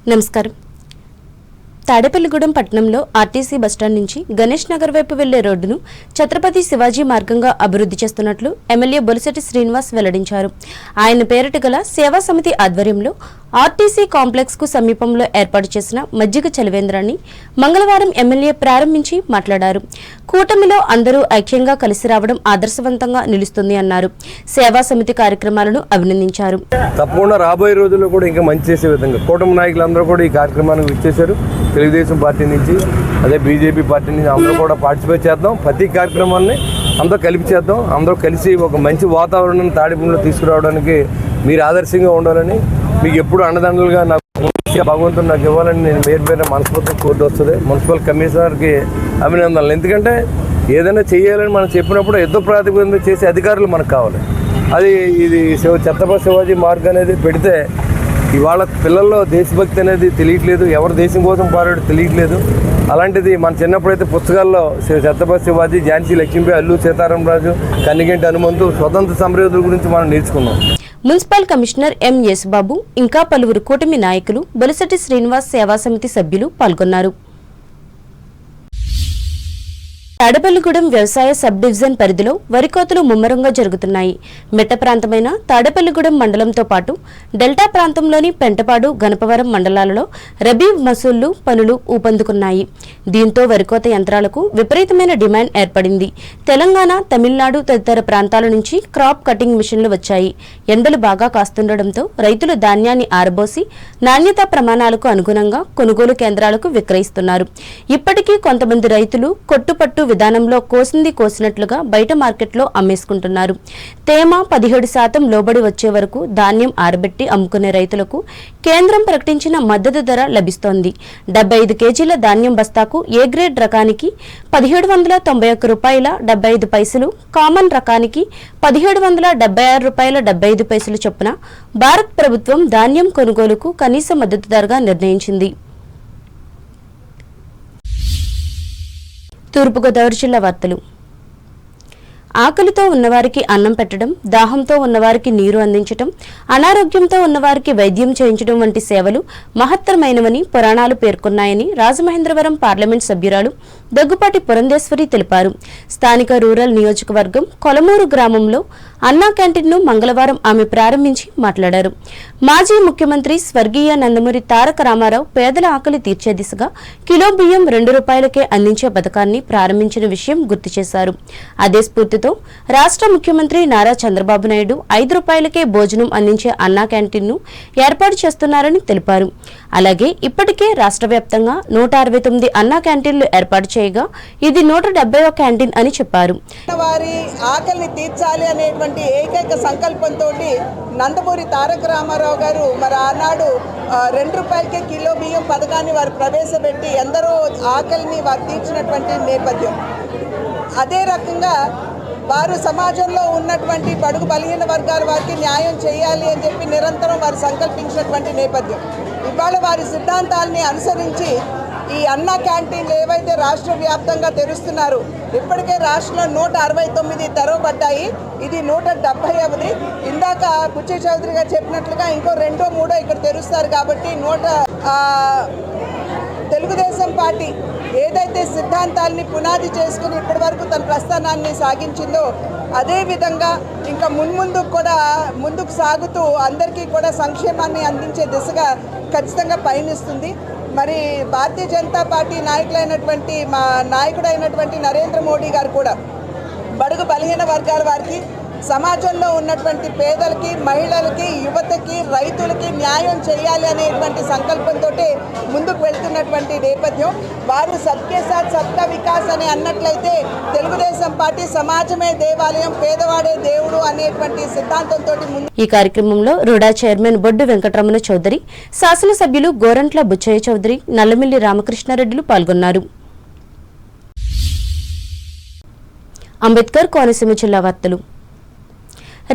నమస్కారం. తాడేపల్లిగూడెం పట్టణంలో RTC bus stand నుంచి గణేష్ నగర్ వైపు వెళ్లే రోడ్డును ఛత్రపతి శివాజీ మార్గంగా అభివృద్ధి చేస్తున్నట్లు ఎమ్మెల్యే బొలిశెట్టి శ్రీనివాస్ వెల్లడించారు. ఆయన పేరిట గల సేవా సమితి ఆధ్వర్యంలో ఆర్టీసీ కాంప్లెక్స్ కు సమీపంలో ఏర్పాటు చేసిన మజ్జిగ చలివేంద్రాన్ని మంగళవారం ఎమ్మెల్యే ప్రారంభించి మాట్లాడారు. కూటమిలో అందరూ ఐక్యంగా కలిసి రావడం ఆదర్శవంతంగా నిలుస్తుంది అన్నారు. సేవా సమితి కార్యక్రమాలను అభినందించారు. తప్పకుండా రాబోయే రోజుల్లో కూడా ఇంకా మంచి చేసే విధంగా కూటమి నాయకులందరూ కూడా ఈ కార్యక్రమానికి ఇచ్చేశారు. తెలుగుదేశం పార్టీ నుంచి అదే బీజేపీ పార్టీ నుంచి అందరూ కూడా పార్టిసిపేట్ చేద్దాం. ప్రతి కార్యక్రమాన్ని అందరూ కలిపి చేద్దాం. అందరూ కలిసి ఒక మంచి వాతావరణం తాడేపల్లిలో తీసుకురావడానికి మీరు ఆదర్శంగా ఉండాలని, మీకు ఎప్పుడు అండదండలుగా నాకు భగవంతుడు నాకు ఇవ్వాలని నేను పేరు మనస్ఫూర్తి కోర్టు వస్తుంది. మున్సిపల్ కమిషనర్కి అభినందనలు. ఎందుకంటే ఏదైనా చేయాలని మనం చెప్పినప్పుడు యుద్ధ ప్రాతిపదికన చేసే అధికారులు మనకు కావాలి. అది ఇది ఛత్రపతి శివాజీ మార్గ్ అనేది పెడితే ఇవాళ పిల్లల్లో దేశభక్తి అనేది తెలియట్లేదు, ఎవరు దేశం కోసం పోరాడు తెలియట్లేదు. అలాంటిది మన చిన్నప్పుడైతే పుస్తకాల్లో ఛత్రపతి శివాజీ, ఝాన్సీ లక్ష్మీబాయి, అల్లూరి సీతారామరాజు, కన్నిగంటి హనుమంతు స్వతంత్ర సమరయోధుల గురించి మనం నేర్చుకున్నాం. మున్సిపల్ కమిషనర్ ఎం యేసుబాబు ఇంకా పలువురు కూటమి నాయకులు, బొలిశెట్టి శ్రీనివాస్ సేవా సమితి సభ్యులు పాల్గొన్నారు. తాడేపల్లిగూడెం వ్యవసాయ సబ్ డివిజన్ పరిధిలో వరి కోతలు ముమ్మరంగా జరుగుతున్నాయి. మెట్ట ప్రాంతమైన తాడేపల్లిగూడెం మండలంతో పాటు డెల్టా ప్రాంతంలోని పెంటపాడు, గణపవరం మండలాలలో రబీ మసూళ్లు పనులు ఊపందుకున్నాయి. దీంతో వరికోత యంత్రాలకు విపరీతమైన డిమాండ్ ఏర్పడింది. తెలంగాణ, తమిళనాడు తదితర ప్రాంతాల నుంచి క్రాప్ కటింగ్ మిషన్లు వచ్చాయి. ఎండలు బాగా కాస్తుండటంతో రైతులు ధాన్యాన్ని ఆరబోసి నాణ్యతా ప్రమాణాలకు అనుగుణంగా కొనుగోలు కేంద్రాలకు విక్రయిస్తున్నారు. ఇప్పటికీ కొంతమంది రైతులు కొట్టుపట్టు విధానంలో కోసింది కోసినట్లుగా బయట మార్కెట్లో అమ్మేసుకుంటున్నారు. తేమ 17% లోబడి వచ్చే వరకు ధాన్యం ఆరబెట్టి అమ్ముకునే రైతులకు కేంద్రం ప్రకటించిన మద్దతు ధర లభిస్తోంది. 75 కేజీల ధాన్యం బస్తాకు ఏ గ్రేడ్ రకానికి 1791 రూపాయల 75 పైసలు, కామన్ రకానికి 1776 రూపాయల 75 పైసలు చొప్పున భారత్ ప్రభుత్వం ధాన్యం కొనుగోలుకు కనీస మద్దతు ధరగా నిర్ణయించింది. తూర్పుగోదావరి జిల్లా వార్తలు. ఆకలితో ఉన్నవారికి అన్నం పెట్టడం, దాహంతో ఉన్నవారికి నీరు అందించడం, అనారోగ్యంతో ఉన్నవారికి వైద్యం చేయించడం వంటి సేవలు మహత్తరమైనవని పురాణాలు పేర్కొన్నాయని రాజమహేంద్రవరం పార్లమెంట్ సభ్యురాలు దగ్గుపాటి పురంధేశ్వరి తెలిపారు. స్థానిక రూరల్ నియోజకవర్గం కొలమూరు గ్రామంలో అన్నా క్యాంటీన్ను మంగళవారం ఆమె ప్రారంభించి మాట్లాడారు. మాజీ ముఖ్యమంత్రి స్వర్గీయ నందమూరి తారక రామారావు పేదల ఆకలి తీర్చే దిశగా కిలో బియ్యం 2 రూపాయలకే అందించే పథకాన్ని ప్రారంభించిన విషయం గుర్తు చేశారు. అదే స్ఫూర్తితో రాష్ట్ర ముఖ్యమంత్రి నారా చంద్రబాబు నాయుడు 5 రూపాయలకే భోజనం అందించే అన్నా క్యాంటీన్ను ఏర్పాటు చేస్తున్నారని తెలిపారు. అలాగే ఇప్పటికే రాష్ట్ర వ్యాప్తంగా 169 అన్నా క్యాంటీన్లు ఏర్పాటు చేయగా ఇది 170వ క్యాంటీన్ అని చెప్పారు. వారి ఆకలిని తీర్చాలి అనేటువంటి ఏకైక సంకల్పంతో నందమూరి తారక రామారావు గారు మరి ఆనాడు 2 రూపాయలకే కిలో బియ్యం పథకాన్ని వారు ప్రవేశపెట్టి ఎందరో ఆకలిని వారు తీర్చినటువంటి నేపథ్యం. అదే రకంగా వారు సమాజంలో ఉన్నటువంటి బడుగు బలహీన వర్గాల వారికి న్యాయం చేయాలి అని చెప్పి నిరంతరం వారు సంకల్పించినటువంటి నేపథ్యం. ఇవాళ వారి సిద్ధాంతాలని అనుసరించి ఈ అన్నా క్యాంటీన్లు ఏవైతే రాష్ట్ర వ్యాప్తంగా తెరుస్తున్నారు, ఇప్పటికే రాష్ట్రంలో 169 తెరవబడ్డాయి. ఇది 170ది. ఇందాక బుచ్చి చౌదరి గారు చెప్పినట్లుగా ఇంకో 2, 3 ఇక్కడ తెరుస్తారు. కాబట్టి తెలుగుదేశం పార్టీ ఏదైతే సిద్ధాంతాలని పునాది చేసుకుని ఇప్పటి వరకు తన ప్రస్థానాన్ని సాగించిందో అదేవిధంగా ఇంకా ముందుకు సాగుతూ అందరికీ కూడా సంక్షేమాన్ని అందించే దిశగా ఖచ్చితంగా పయనిస్తుంది. మరి భారతీయ జనతా పార్టీ మా నాయకుడైనటువంటి నరేంద్ర మోడీ గారు కూడా బడుగు బలహీన వర్గాల వారికి, సమాజంలో ఉన్నటువంటి పేదలకి, మహిళలకి, యువతకి, రైతులకి న్యాయం చేయాలి అనేటువంటి సంకల్పంతో ముందుకు వెళ్తున్నటువంటి నేపథ్యం. వారు సబ్కే సాత్ సబ్కా వికాస్ అని అన్నట్లయితే తెలుగుదేశం పార్టీ సమాజమే దేవాలయం, పేదవాడే దేవుడు అనేటువంటి సిద్ధాంతంతో ఈ కార్యక్రమంలో రుడా చైర్మన్ బొడ్డు వెంకటరమణ చౌదరి, శాసనసభ్యులు గోరంట్ల బుచ్చయ్య చౌదరి, నల్లమిల్లి రామకృష్ణారెడ్డిలు పాల్గొన్నారు. అంబేద్కర్ కోనసీమ జిల్లా వార్తలు.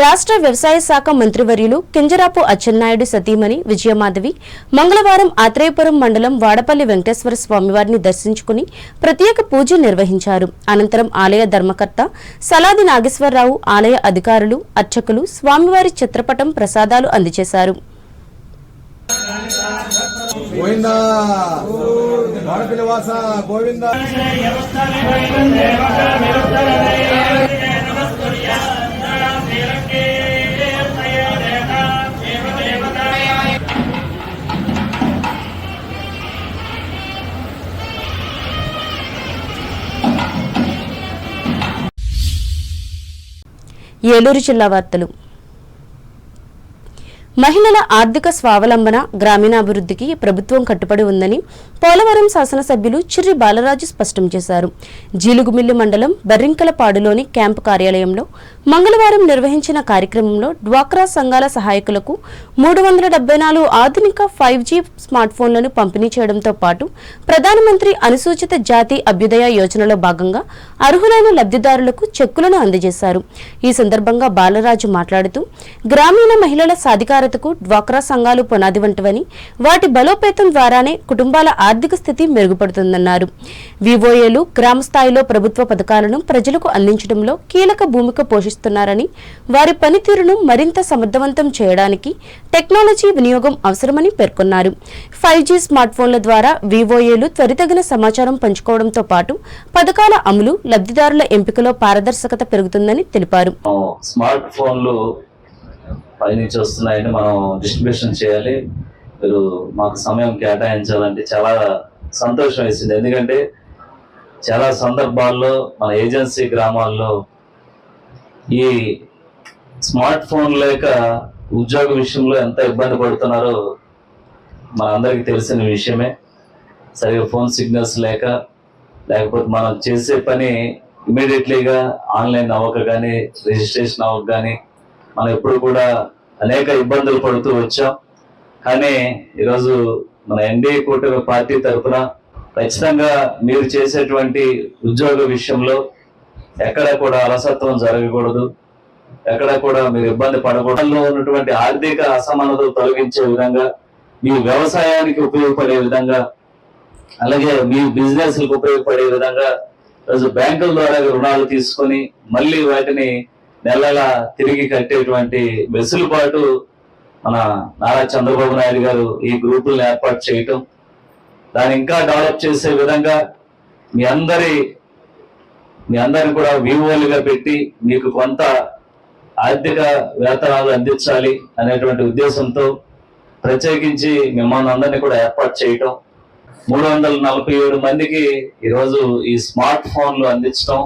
రాష్ట్ర వ్యవసాయ శాఖ మంత్రివర్యులు కింజరాపు అచ్చెన్నాయుడు సతీమణి విజయమాధవి మంగళవారం ఆత్రేయపురం మండలం వాడపల్లి వెంకటేశ్వర స్వామివారిని దర్శించుకుని ప్రత్యేక పూజ నిర్వహించారు. అనంతరం ఆలయ ధర్మకర్త సలాది నాగేశ్వరరావు, ఆలయ అధికారులు, అర్చకులు స్వామివారి చిత్రపటం ప్రసాదాలు అందజేశారు. గోవింద వాడపిల్లవాస గోవింద. ఏలూరు జిల్లా వార్తలు. మహిళల ఆర్థిక స్వావలంబన, గ్రామీణాభివృద్ధికి ప్రభుత్వం కట్టుబడి ఉందని పోలవరం శాసనసభ్యులు చిర్రి బాలరాజు స్పష్టం చేశారు. జీలుగుమిల్లి మండలం బర్రింకలపాడులోని క్యాంపు కార్యాలయంలో మంగళవారం నిర్వహించిన కార్యక్రమంలో డ్వాక్రా సంఘాల సహాయకులకు 374 ఆధునిక 5G స్మార్ట్ ఫోన్లను పంపిణీ చేయడంతో పాటు ప్రధానమంత్రి అనుసూచిత జాతి అభ్యుదయ యోజనలో భాగంగా అర్హులైన లబ్ధిదారులకు చెక్కులను అందజేశారు. ఈ సందర్భంగా బాలరాజు మాట్లాడుతూ గ్రామీణ మహిళల సాధికారతకు డ్వాక్రా సంఘాలు పునాది వంటివని, వాటి బలోపేతం ద్వారానే కుటుంబాల ఆర్థిక స్థితి మెరుగుపడుతుందన్నారు. వివోఏలు గ్రామ స్థాయిలో ప్రభుత్వ పథకాలను ప్రజలకు అందించడంలో కీలక భూమిక పోషిస్తున్నారని, వారి పనితీరును మరింత సమర్థవంతం చేయడానికి టెక్నాలజీ వినియోగం అవసరమని పేర్కొన్నారు. 5G స్మార్ట్ ఫోన్ల ద్వారా వివోఏలు త్వరితగిన సమాచారం పంచుకోవడంతో పాటు పథకాల అమలు, లబ్ధిదారుల ఎంపికలో పారదర్శకత పెరుగుతుందని తెలిపారు. స్మార్ట్ ఫోన్లు పైనుంచి వస్తున్నాయని మనం డిస్ట్రిబ్యూషన్ చేయాలి, మీరు మాకు సమయం కేటాయించాలంటే చాలా సంతోషం వేసింది. ఎందుకంటే చాలా సందర్భాల్లో మన ఏజెన్సీ గ్రామాల్లో ఈ స్మార్ట్ ఫోన్ లేక ఉద్యోగ విషయంలో ఎంత ఇబ్బంది పడుతున్నారో మన అందరికీ తెలిసిన విషయమే. సరిగా ఫోన్ సిగ్నల్స్ లేకపోతే మనం చేసే పని ఇమీడియట్లీగా ఆన్లైన్ అవ్వక కానీ, రిజిస్ట్రేషన్ అవ్వక కానీ మనం ఎప్పుడు కూడా అనేక ఇబ్బందులు పడుతూ వచ్చాం. కానీ ఈరోజు మన ఎన్డీఏ కూటమి పార్టీ తరఫున ఖచ్చితంగా మీరు చేసేటువంటి ఉద్యోగ విషయంలో ఎక్కడ కూడా అలసత్వం జరగకూడదు, ఎక్కడ కూడా మీరు ఇబ్బంది పడకూడదు. ఉన్నటువంటి ఆర్థిక అసమానతలు తొలగించే విధంగా, మీ వ్యవసాయానికి ఉపయోగపడే విధంగా, అలాగే మీ బిజినెస్లకు ఉపయోగపడే విధంగా ఈరోజు బ్యాంకుల ద్వారా రుణాలు తీసుకొని మళ్ళీ వాటిని నెలలా తిరిగి కట్టేటువంటి వెసులుబాటు మన నారా చంద్రబాబు నాయుడు గారు ఈ గ్రూపులను ఏర్పాటు చేయటం, దాన్ని ఇంకా డెవలప్ చేసే విధంగా మీ అందరిని కూడా వివోలుగా పెట్టి మీకు కొంత ఆర్థిక వేతనాలు అందించాలి అనేటువంటి ఉద్దేశంతో ప్రత్యేకించి మిమ్మల్ని అందరినీ కూడా ఏర్పాటు చేయటం, 347 మందికి ఈరోజు ఈ స్మార్ట్ ఫోన్లు అందించడం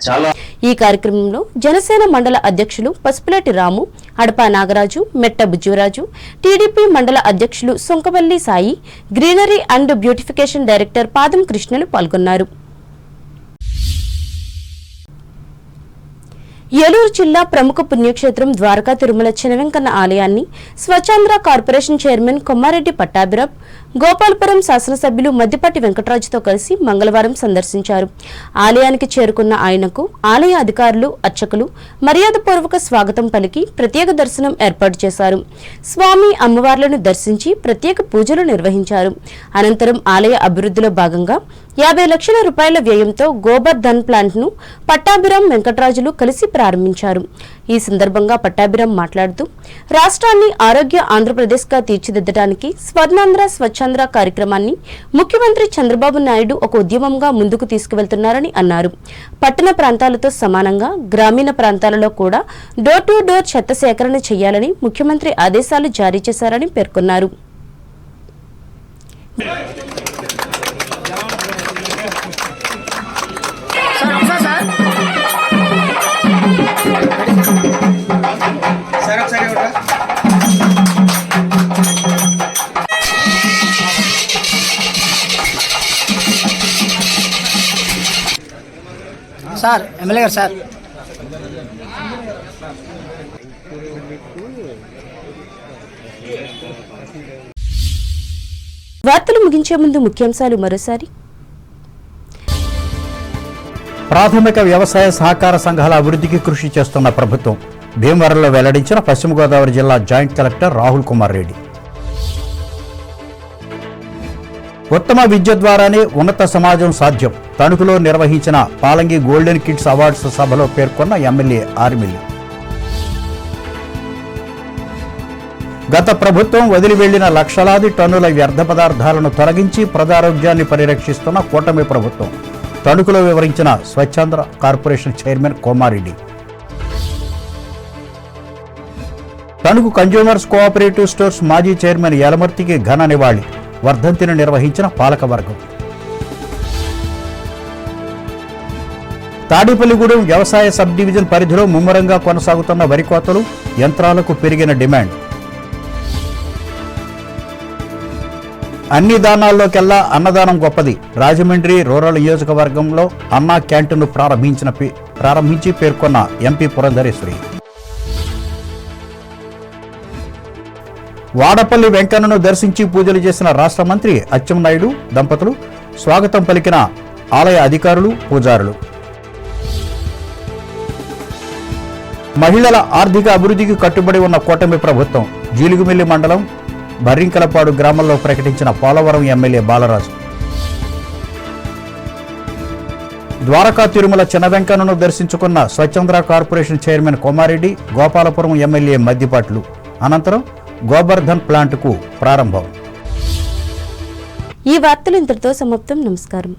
చాలా. ఈ కార్యక్రమంలో జనసేన మండల అధ్యక్షులు పసుపులేటి రాము, అడపా నాగరాజు, మెట్ట బుజ్జురాజు, టీడీపీ మండల అధ్యక్షులు Sonkavalli Sai, greenery and beautification director పాదం కృష్ణలు పాల్గొన్నారు. ఏలూరు జిల్లా ప్రముఖ పుణ్యక్షేత్రం ద్వారకా తిరుమల చినవెంకన్న ఆలయాన్ని స్వచ్ఛాంధ్ర కార్పొరేషన్ చైర్మన్ కొమ్మారెడ్డి పట్టాభిరామ్, గోపాలపురం శాసనసభ్యులు మద్దిపాటి వెంకటరాజుతో కలిసి మంగళవారం సందర్శించారు. ఆలయానికి చేరుకున్న ఆయనకు ఆలయ అధికారులు, అర్చకులు మర్యాదపూర్వక స్వాగతం పలికి ప్రత్యేక దర్శనం ఏర్పాటు చేశారు. స్వామి, అమ్మవార్లను దర్శించి ప్రత్యేక పూజలు నిర్వహించారు. అనంతరం ఆలయ అభివృద్ధిలో భాగంగా 50 లక్షల రూపాయల వ్యయంతో గోబర్ ధన్ ప్లాంట్ ను పట్టాభిరామ్, వెంకటరాజులు కలిసి ప్రారంభించారు. ఈ సందర్భంగా పట్టాభిరామ్ మాట్లాడుతూ రాష్ట్రాన్ని ఆరోగ్య ఆంధ్రప్రదేశ్ గా తీర్చిదిద్దడానికి స్వర్ణాంధ్ర స్వచ్ఛాంధ్ర కార్యక్రమాన్ని ముఖ్యమంత్రి చంద్రబాబు నాయుడు ఒక ఉద్యమంగా ముందుకు తీసుకువెళ్తున్నారని అన్నారు. పట్టణ ప్రాంతాలతో సమానంగా గ్రామీణ ప్రాంతాలలో కూడా డోర్ టు డోర్ చెత్త సేకరణ చేయాలని ముఖ్యమంత్రి ఆదేశాలు జారీ చేశారని పేర్కొన్నారు. సార్ ఎమ్మెల్యే గారు సార్ వార్తలు ముగించే ముందు ముఖ్యాంశాలు మరోసారి. ప్రాథమిక వ్యవసాయ సహకార సంఘాల అభివృద్ధికి కృషి చేస్తున్న ప్రభుత్వం, భీమవరంలో వెల్లడించిన పశ్చిమ గోదావరి జిల్లా జాయింట్ కలెక్టర్ రాహుల్ కుమార్ రెడ్డి. ఉత్తమ విద్య ద్వారానే ఉన్నత సమాజం సాధ్యం, తణుకులో నిర్వహించిన పాలంగి గోల్డెన్ కిడ్స్ అవార్డ్స్ సభలో పేర్కొన్న ఎమ్మెల్యే ఆర్మిల్లి. గత ప్రభుత్వం వదిలి వెళ్లిన లక్షలాది టన్నుల వ్యర్థ పదార్థాలను తొలగించి ప్రజారోగ్యాన్ని పరిరక్షిస్తున్న కూటమి ప్రభుత్వం. తణుకులో వివరించిన Swachhandhra corporation chairman Komareddy. Tanuku consumers cooperative stores మాజీ చైర్మన్ యలమర్తికి ఘన నివాళి. వర్ధంతిని నిర్వహించిన పాలకవర్గం. తాడేపల్లిగూడెం వ్యవసాయ సబ్ డివిజన్ పరిధిలో ముమ్మరంగా కొనసాగుతున్న వరి కోతలు, యంత్రాలకు పెరిగిన డిమాండ్. అన్ని దానాల్లోకెల్లా అన్నదానం గొప్పది. రాజమండ్రి రూరల్ నియోజకవర్గంలో అన్నా క్యాంటీన్ను ప్రారంభించి పేర్కొన్న ఎంపీ పురంధరేశ్వరి. వాడపల్లి వెంకన్నను దర్శించి పూజలు చేసిన రాష్ట్ర మంత్రి అచ్చెన్నాయుడు దంపతులు. స్వాగతం పలికిన ఆలయ అధికారులు, పూజారులు. మహిళల ఆర్థిక అభివృద్ధికి కట్టుబడి ఉన్న కూటమి ప్రభుత్వం. జీలుగుమిల్లి మండలం బర్రింకలపాడు గ్రామంలో ప్రకటించిన పోలవరం ఎమ్మెల్యే బాలరాజు. ద్వారకా తిరుమల చిన్న వెంకన్నను దర్శించుకున్న స్వచ్ఛంద్ర corporation chairman Komareddy. Gopalapuram MLA Maddipatlu. అనంతరం గోబర్ధన్ ప్లాంట్కు ప్రారంభం. ఈ వార్తలు ఇంతటితో సమాప్తం. నమస్కారం.